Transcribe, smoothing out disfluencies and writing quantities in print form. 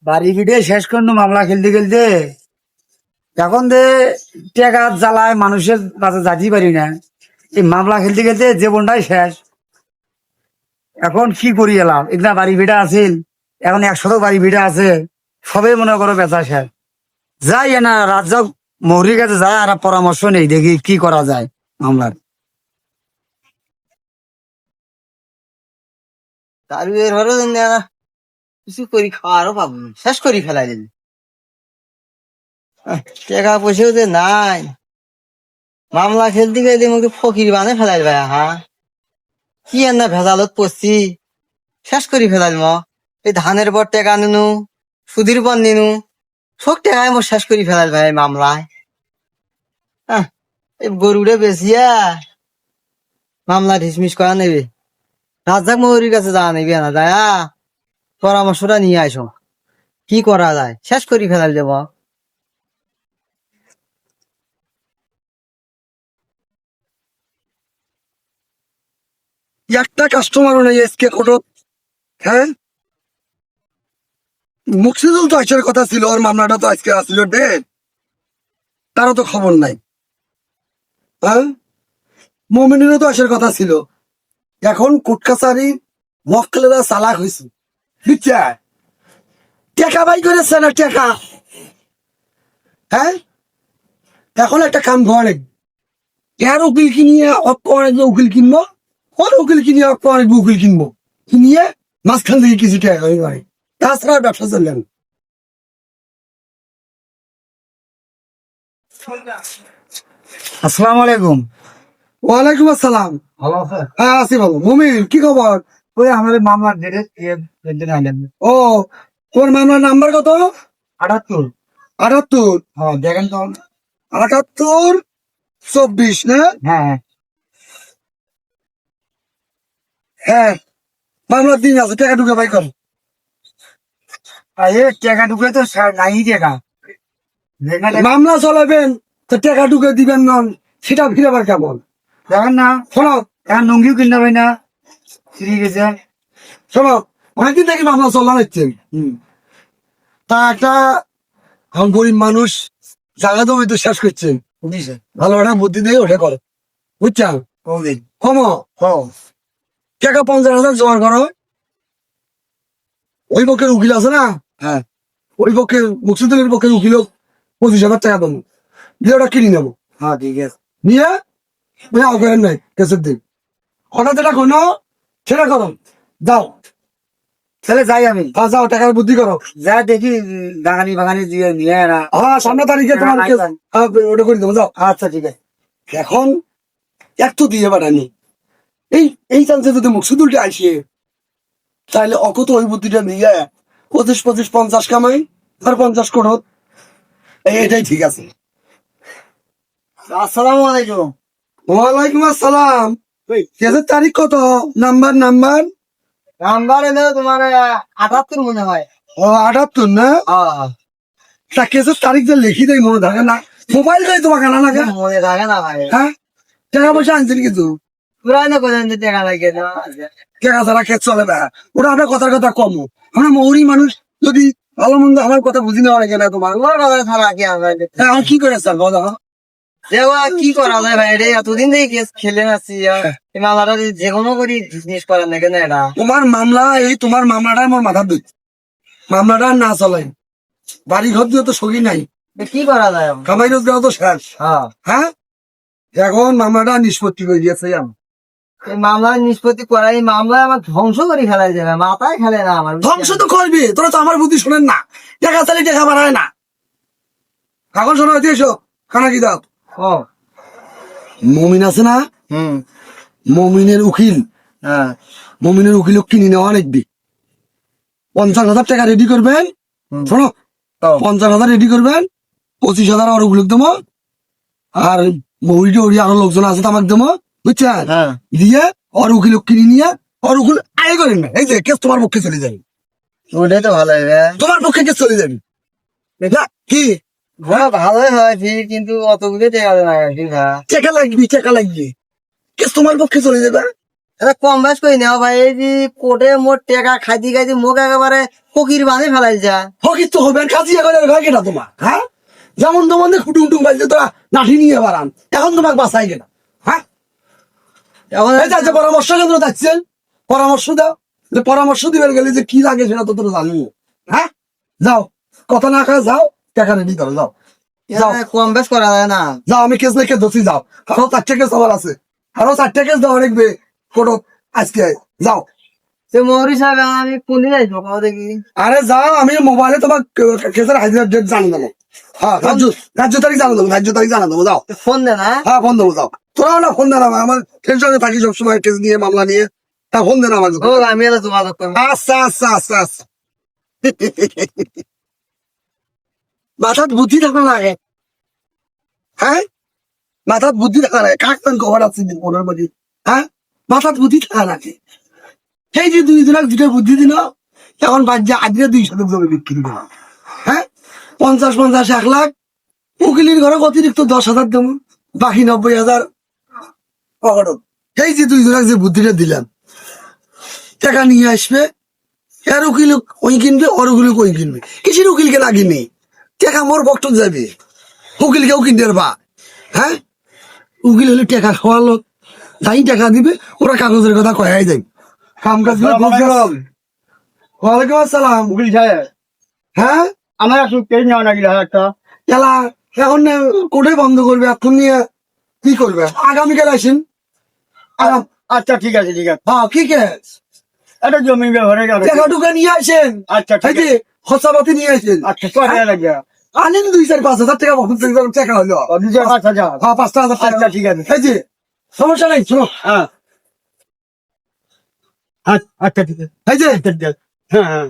বাড়ি ফিরে শেষ করলো মামলা খেলতে খেলতে। এখন যে টেকা জ্বালায় মানুষের কাছে যাইতে পারি না। এই মামলা খেলতে খেলতে জীবনটাই শেষ। এখন কি করি এলাম, এগুলা বাড়ি ভিটা আছিল, এখন 100 বাড়ি ভিটা আছে, সবে মনে করো বেচা শেষ। যাই না রাজ্য মৌরির কাছে যায় আর পরামর্শ নেই, দেখি কি করা যায় মামলার। তার এরপরে কিছু করি খাওয়ারও পাবো না, শেষ করি ফেলাই দিলি। টাকা পয়সাও যে নাই, মামলা খেলতে গেলে মুখে ফকির বানে ফেলাই ভাই। হ্যাঁ, কি আর না ভেজালত পড়ছি, শেষ করি ফেলাই ম। এই ধানের পর টাকা নিনু, সুদির পর নিনু, সব টাকায় মোর শেষ করি ফেলাই ভাই মামলায়। এই গরুড়ে বেশিয়া মামলা ঢিসমিস করা নেবে, রাজ্জাক মৌরির কাছে যাওয়া নেবে না যায়। পরামর্শটা নিয়ে আসো, কি করা যায়, শেষ করি ফেলাই দেব। একটা কাস্টমারও নেই আজকে কোটো। হ্যাঁ, মুকসিদুল তো আসার কথা ছিল, ওর মামলাটা তো আজকে আসছিল ডেট, তারও তো খবর নাই। হ্যাঁ, মমিনেরও তো আসার কথা ছিল। এখন কোর্ট কাছারি মক্কেলেরা চালাক হয়েছে, বুঝছে? টেকা বাই করেছে না টেকা। হ্যাঁ, এখন একটা কাম করে, এর উকিল কিনিয়ে অনেক উকিল কিনবো, ওর উকিল কিনিয়ে অনেক উকিল কিনবো, কিনিয়ে মাঝখান থেকে কিছু টাকা হয়ে পারে, তাছাড়া ব্যবসা চলবে না। আসসালামু আলাইকুম। ওয়ালাইকুম আসসালাম। ভালো আছে? হ্যাঁ আছি ভালো। মুমিন, কি খবর? ওই আমাদের মামলার ডেটে আইলেন। ও, তোমার মামলার নাম্বার কত? 78। 78। হ্যাঁ দেখেন তো। 78-24 না? হ্যাঁ হ্যাঁ, মামলার দিন আছে, টাকা ঢুকে বাই কর। এ টাকা ঢুকে তো নাই টাকা। মামলা চলাবেন তো টাকা ঢুকে দিবেন না, সেটা ফিরাবার কেমন? দেখেন না, শোনো এখন লুঙ্গিও কিনতে পারি না, ফিরে গেছে। শোনো, অনেকদিন থেকে মামলা চলা হচ্ছে। তা একটা এখন গরিব মানুষ জায়গা তো তো শেষ করছে, বুঝছে? ভালো একটা বুদ্ধি দিয়ে ওঠে করো, বুঝছা? কৌদিন। কম টাকা 50,000 জোগাড় করো। ওই পক্ষের উকিল আছে না, হ্যাঁ ওই পক্ষে মুকসিদুলের পক্ষের উকিল 25,000 টাকা দেবো, দিয়ে ওটা কিনে নেবো। হ্যাঁ ঠিক আছে। নিয়ে করেন নাই কেসের দিন হঠাৎ যেটা কোনো সেটা করো, যাও। তাহলে যাই আমি। হ্যাঁ যাও, টাকার বুদ্ধি করো। যা দেখি বাগানি বাগানি দিয়ে নিয়ে না। হ্যাঁ, সামনে তারিখে তোমার হ্যাঁ, কেস, হ্যাঁ, ওটা করে দেবো, যাও। আচ্ছা ঠিক আছে। এখন একটু দিয়ে পাঠানি, এই এই চান্সে যদি মুকসিদুলটা আসে, তাহলে অকত ওই বুদ্ধিটা নিয়ে 25-50 কামাই আর 50 করত, এটাই ঠিক আছে। আসসালামু আলাইকুম। ওয়ালাইকুম আসসালাম। কেসের তারিখ কত? নাম্বার নাম্বার নাম্বার এলো তোমার 78 মনে হয়। ও 78 না? তা কেসের তারিখ যে লিখি দেয় মনে থাকে না, মোবাইল দেয় তোমাকে না লাগে? মনে থাকে না ভাই, হ্যাঁ, টাকা পয়সা আনছেন কিছু? পুরাই না কোথায় যে টাকা লাগে না। টাকা ছাড়া কেস চলে না, ওটা আপনার কথার কথা কম। আমরা মৌরি মানুষ, যদি ভালো মন্দ আমার কথা বুঝি নেওয়া লাগে না তোমার। তোমার কথা ছাড়া কি আমরা হ্যাঁ, আমি কি করে স্যার বলো? দেওয়া কি করা যায় ভাই, রে এতদিন থেকে কেস খেলে আসছি। এই মামলাটা যে কোনো করি জিনিস করার না কেন এটা। তোমার মামলা, এই তোমার মামলাটা আমার মাথার দুধ, মামলাটা না চলে। বাড়ি ঘর দিয়ে তো সগি নাই, কি করা যায় এখন? কামাই রোজগার তো শেষ। হ্যাঁ, এখন মামলাটা নিষ্পত্তি করে দিয়েছে আমি। এই মামলার নিষ্পত্তি করা, এই মামলায় আমার ধ্বংস করে ফেলাই যাবে, মাথায় খেলে না আমার। ধ্বংস তো করবি, তোরা তো আমার বুদ্ধি শোনেন না। টাকা চালি টাকা বাড়ায় না। এখন শোনো, এসো খানা কি দাও। ও মমিন আছে না, হুম, মমিনের উকিল, হ্যাঁ, মমিনের উকিল কিনে নেওয়া অনেকবি। 50,000 টাকা রেডি করবেন। শোনো, 50,000 রেডি করবেন, 25,000 আর উকিল দেবো, আর মৌরি ওরি আরো লোকজন আছে তো আমাকে দেবো, বুঝছেন? হ্যাঁ। দিয়ে আর উকিল কিনে নিয়ে আর উকিল আয় করেন না, এই যে কেস তোমার পক্ষে চলে যাবে। ওটাই তো ভালো হবে। তোমার পক্ষে কেস চলে যাবে না কি? হ্যাঁ ভালোই হয় ফির, কিন্তু অতগুলো টাকা দেয় না ফির। হ্যাঁ টাকা লাগবে, টাকা লাগবে, কেস তোমার পক্ষে চলে যাবে। এটা কম বেশ করি নেওয়া ভাই, এই যে কোটে মোট টেকা খাইতে খাইতে মুখ একেবারে ফকির বানে ফেলাই যা। ফকির তো হবেন, কাজিয়া করে ভাই কেটা তোমার, হ্যাঁ? যেমন তেমন খুটুং টুং বাজছে তোরা লাঠি নিয়ে বাড়ান, এখন তোমাকে বাঁচাই কেনা, হ্যাঁ? এখন এই যে পরামর্শ কেন্দ্র যাচ্ছেন, পরামর্শ দাও, যে পরামর্শ দিবেন গেলে যে কি লাগে সেটা তো তোরা জানি, হ্যাঁ? যাও, কথা না খায় যাও, টাকা রেডি করো, যাও যাও এখানে কম বেশ করা যায় না। যাও, আমি কেস লিখে ধরছি, যাও। আরো 4টে কেস আমার আছে, আরো 4টে কেস দেওয়া লিখবে কোর্ট আজকে, যাও। সে মৌরি সাহেব আমি কোনদিন যাইবো কাউ দেখি। আরে যাও, আমি মোবাইলে তোমার কেসের হাজির ডেট জানিয়ে দেবো, হ্যাঁ, রাজ্য তারিখ জানা দেবো, রাজ্য তারিখ জানা দেবো, যাও। ফোন দে না। হ্যাঁ, ফোন দেবো, যাও। তোরাও না ফোন দেন আমার, আমার টেনশনে থাকি সবসময় কেস নিয়ে, মামলা নিয়ে। হ্যাঁ, ফোন দেন আমাকে। হোক, আমি এটা যোগাযোগ করবো। আচ্ছা আচ্ছা আচ্ছা আচ্ছা। মাথাত বুদ্ধি থাকা লাগে, হ্যাঁ, মাথাত বুদ্ধি থাকা লাগে, কাক পেন কভার আছে মনের মধ্যে, হ্যাঁ, মাথাত বুদ্ধি থাকা লাগে। সেই যে 2 লাখ দুটো বুদ্ধি দিল, এখন বাজ্যে আজকে 200 জমি বিক্রি দিল, হ্যাঁ, 50 1 লাখ, উকিলের ঘরে অতিরিক্ত 10,000 দেবো, বাকি 90,000 পকেট। সেই যে 2 লাখ যে বুদ্ধিটা দিলাম, টাকা নিয়ে আসবে, এর উকিল ওই কিনবে, ওর উকিল ওই কিনবে, কিসের উকিলকে না কিনে টাকা মোর বক্তব্য যাবে, উকিলকেও কিনতে পারবা, হ্যাঁ? উকিল হলে টাকা খাওয়ার লোক, যাই টাকা দিবে ওরা কাগজের কথা কয়াই যাই, কাম কাজ ওয়ালাইকুম আসসালাম। উকিল সাহেব, হ্যাঁ, আমার একটু কেস নেওয়া নাকি একটা। এলা এখন কোর্টে বন্ধ করবে, এখন নিয়ে কি করবে? আগামীকাল আসেন। আচ্ছা ঠিক আছে ঠিক আছে, হ্যাঁ, কি কেস? এটা জমি ব্যবহারে গেল। টাকা টুকা নিয়ে আসেন, আচ্ছা এই ঠিক যে আছে, খরচাপাতি নিয়ে আসেন, আচ্ছা কয় টাকা লাগবে? আনেন 2-4-5 হাজার টাকা, বহুত টাকা হলো, 2,000-5,000। হ্যাঁ, 5,000 টাকা। আচ্ছা ঠিক আছে, এই যে সমস্যা নাই, শোনো, হ্যাঁ আচ্ছা ঠিক আছে, এই যে হ্যাঁ হ্যাঁ